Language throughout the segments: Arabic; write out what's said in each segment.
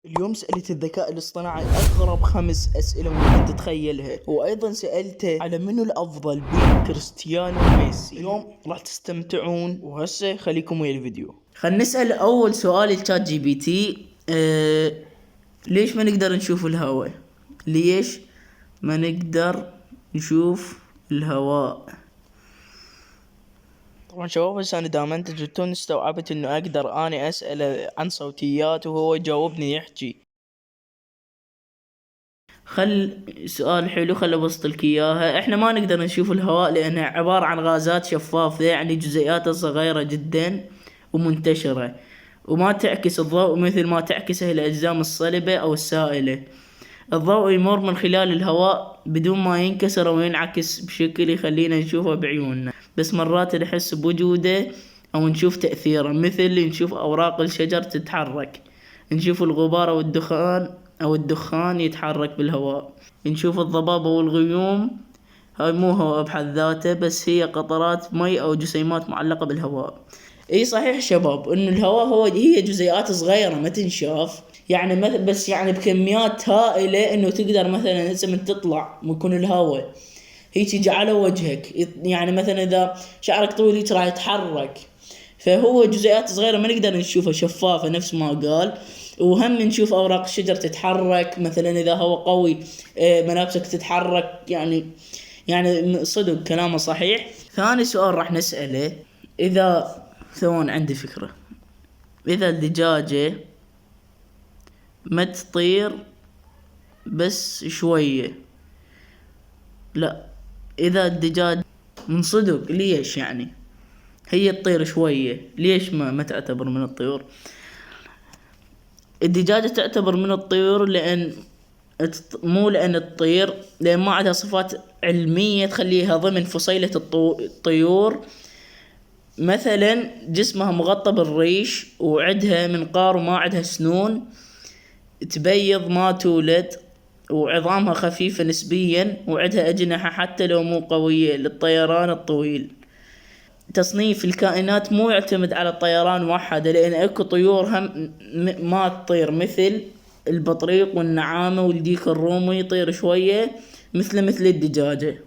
اليوم سألت الذكاء الاصطناعي أغرب 5 أسئلة ممكن تتخيلها، وأيضا سألته على منو الأفضل بين كريستيانو وميسي. اليوم راح تستمتعون، وهسه خليكم ويا الفيديو. خلينا نسأل أول سؤال لتشات جي بي تي. ليش ما نقدر نشوف الهواء؟ ليش ما نقدر نشوف الهواء؟ طبعا شباب، هسه انا دام انت جبتون استوعبت انه اقدر اني اسأله عن صوتيات وهو يجاوبني يحكي. خل سؤال حلو، خل ابسط لك اياها. احنا ما نقدر نشوف الهواء لانها عبارة عن غازات شفافة، يعني جزيئاتها صغيرة جدا ومنتشرة، وما تعكس الضوء مثل ما تعكسه الاجسام الصلبة او السائلة. الضوء يمر من خلال الهواء بدون ما ينكسر او ينعكس بشكل يخلينا نشوفه بعيوننا، بس مرات نحس بوجوده او نشوف تأثيره، مثل نشوف اوراق الشجر تتحرك، نشوف الغبار او الدخان يتحرك بالهواء، نشوف الضباب والغيوم. هاي مو هواء بحد ذاته، بس هي قطرات مي او جسيمات معلقة بالهواء. اي صحيح شباب، ان الهواء هي جزيئات صغيرة ما تنشاف، يعني بس يعني بكميات هائلة انه تقدر مثلا هسه من تطلع ويكون الهواء هيك يجي على وجهك، يعني مثلا اذا شعرك طويل هيك راح يتحرك، فهو جزيئات صغيرة ما نقدر نشوفها شفافة نفس ما قال. وهم نشوف اوراق الشجر تتحرك، مثلا اذا هو قوي ملابسك تتحرك، يعني صدق كلامه صحيح. ثاني سؤال راح نسأله، اذا ثوان عندي فكرة، اذا الدجاجة ما تطير بس شوية، لا، اذا الدجاج من صدق ليش يعني هي تطير شوية، ليش ما تعتبر من الطيور؟ الدجاجة تعتبر من الطيور مو لأن تطير، لأن ما عندها صفات علمية تخليها ضمن فصيلة الطيور. مثلا جسمها مغطى بالريش، وعندها منقار وما عندها سنون، تبيض ما تولد، وعظامها خفيفة نسبيا، وعندها أجنحة حتى لو مو قوية للطيران الطويل. تصنيف الكائنات مو يعتمد على الطيران وحده، لأن اكو طيور هم ما تطير، مثل البطريق والنعامة والديك الرومي يطير شوية مثل الدجاجة.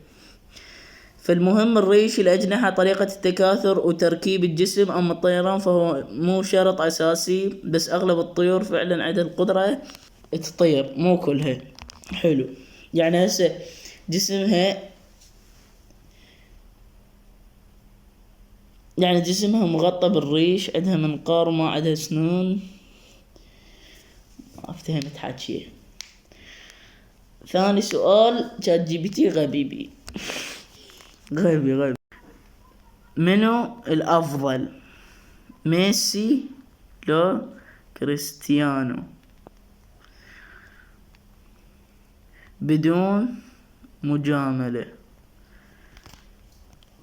فالمهم الريش، الأجنحة، طريقة التكاثر وتركيب الجسم. أما الطيران فهو مو شرط أساسي، بس أغلب الطيور فعلا عندها القدرة تطير، مو كلها. حلو، يعني هسه جسمها مغطى بالريش، عندها منقار وما عندها سنون. ما فهمت حكيه. ثاني سؤال، شات جي بي تي غبي بي غبي. منو الأفضل، ميسي لو كريستيانو؟ بدون مجاملة،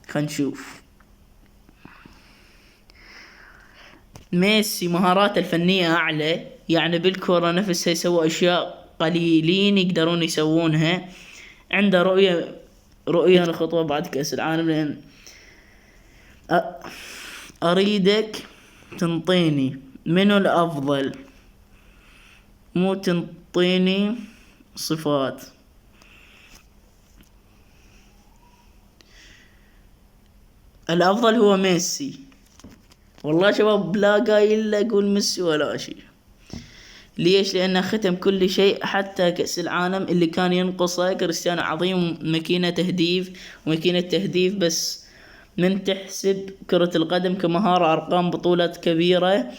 خلينا نشوف. ميسي مهاراته الفنية أعلى، يعني بالكرة نفسها يسوي أشياء قليلين يقدرون يسوونها. عنده رؤية لخطوة بعد كأس العالم. لأن أريدك تنطيني منو الأفضل، مو تنطيني صفات. الأفضل هو ميسي. والله شباب، لا قايل لا أقول ميسي ولا شيء. ليش؟ لأنه ختم كل شيء، حتى كأس العالم اللي كان ينقصه. كريستيانو عظيم، ماكينة تهديف، بس من تحسب كرة القدم كمهارة، أرقام، بطولات كبيرة،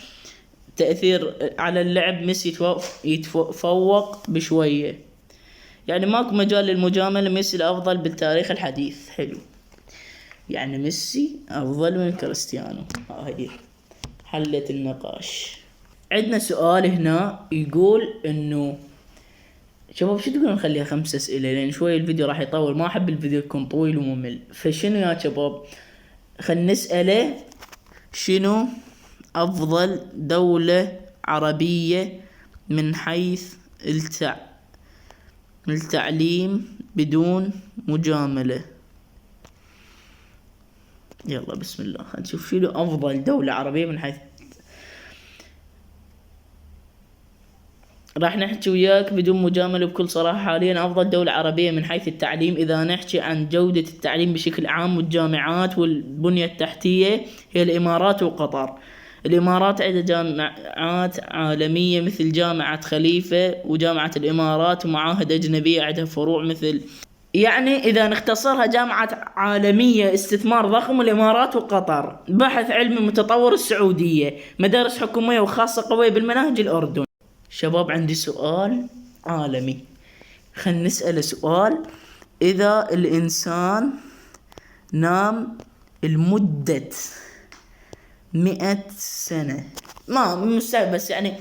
تأثير على اللعب، ميسي يتفوق بشوية. يعني ماكو مجال للمجاملة، ميسي الأفضل بالتاريخ الحديث. حلو، يعني ميسي أفضل من كريستيانو. هاي حلت النقاش. عندنا سؤال هنا يقول انه، شباب شو تقولون نخليها 5 أسئلة، لان شوي الفيديو راح يطول، ما احب الفيديو يكون طويل وممل. فشنو يا شباب، خل نسأله شنو افضل دولة عربية من حيث التعليم بدون مجاملة. يلا بسم الله، خل نشوف شنو افضل دولة عربية من حيث. راح نحكي وياك بدون مجاملة بكل صراحة. حاليا أفضل دولة عربية من حيث التعليم، إذا نحكي عن جودة التعليم بشكل عام والجامعات والبنية التحتية، هي الإمارات وقطر. الإمارات عندها جامعات عالمية مثل جامعة خليفة وجامعة الإمارات، ومعاهد أجنبية عندها فروع مثل، يعني إذا نختصرها جامعة عالمية استثمار ضخم الإمارات وقطر، بحث علمي متطور السعودية، مدارس حكومية وخاصة قوية بالمناهج الأردن. شباب عندي سؤال عالمي، خلينا نسأل سؤال. إذا الإنسان نام لمدة 100 سنة، ما مستحيل،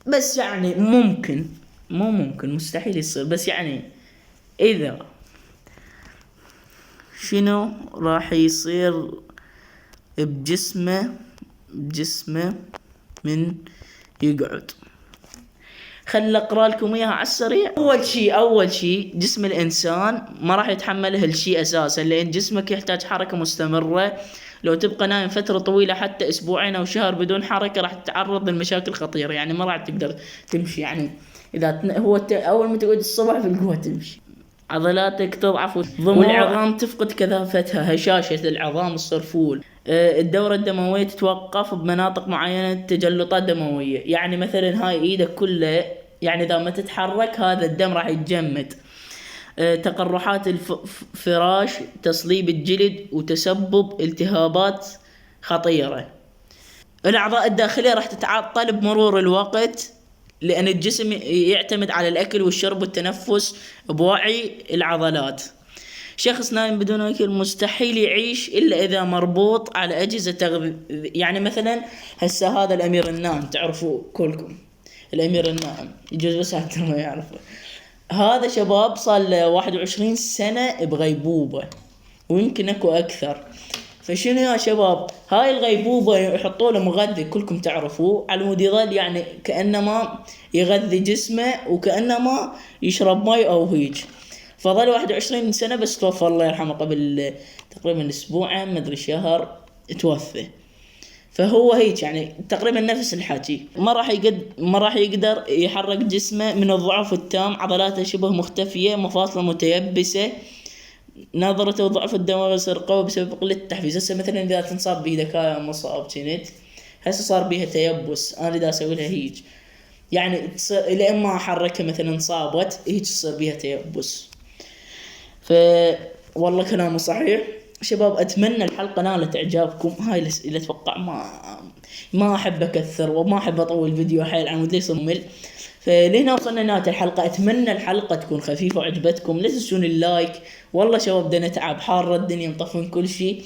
بس يعني ممكن، مو ممكن، مستحيل يصير، بس يعني إذا شنو راح يصير بجسمه من يقعد؟ خل اقرا لكم اياها على السريع. اول شيء جسم الانسان ما راح يتحمل هالشيء اساسا، لان جسمك يحتاج حركه مستمره. لو تبقى نايم فتره طويله حتى اسبوعين او شهر بدون حركه راح تتعرض لمشاكل خطيره، يعني ما راح تقدر تمشي. يعني اذا اول ما تقعد الصبح في القهوه تمشي، عضلاتك تضعف والعظام تفقد كثافتها، هشاشة العظام تصير فول. الدورة الدموية تتوقف بمناطق معينة، تجلطات دموية، يعني مثلا هاي ايدك كلها، يعني اذا ما تتحرك هذا الدم راح يتجمد. تقرحات الفراش، تصليب الجلد وتسبب التهابات خطيرة. الأعضاء الداخلية راح تتعطل بمرور الوقت، لأن الجسم يعتمد على الأكل والشرب والتنفس بوعي العضلات. شخص نايم بدون أكل مستحيل يعيش إلا إذا مربوط على أجهزة يعني مثلا هسه هذا الأمير النائم، تعرفوا كلكم الأمير النائم، يجوز بس أكثر ما يعرفه. هذا شباب صار له 21 سنة بغيبوبة، ويمكن أكو أكثر. فشنو يا شباب هاي الغيبوبة يحطوا له مغذي، كلكم تعرفوه، على مود يظل يعني كأنما يغذي جسمه وكأنما يشرب مي أو هيج. فظل 21 سنة بس توفى الله يرحمه قبل تقريبا أسبوعين مدري شهر توفى. فهو هيك يعني تقريبا نفس الحكي، ما راح يقدر يحرك جسمه من الضعف التام، عضلاته شبه مختفية، مفاصله متيبسة، نظرته وضعف الدماغ يصير قوي بسبب قلة التحفيز. هسه مثلا إذا تنصاب بيدك هاي مصاب كنت، هسه صار بيها تيبس، أنا دا أسوي لها هيج، يعني تصير إلى إما أحركها مثلا انصابت هيج تصير بيها تيبس. والله كلامه صحيح. شباب أتمنى الحلقة نالت إعجابكم، هاي اللي أتوقع ما أحب أكثر وما أحب أطول فيديو حيل عن ودي يصير ممل. فلهنا وصلنا نهاية الحلقة، أتمنى الحلقة تكون خفيفة وعجبتكم، لا تنسون اللايك. والله شباب بدنا نتعب، حارة الدنيا مطفن كل شيء،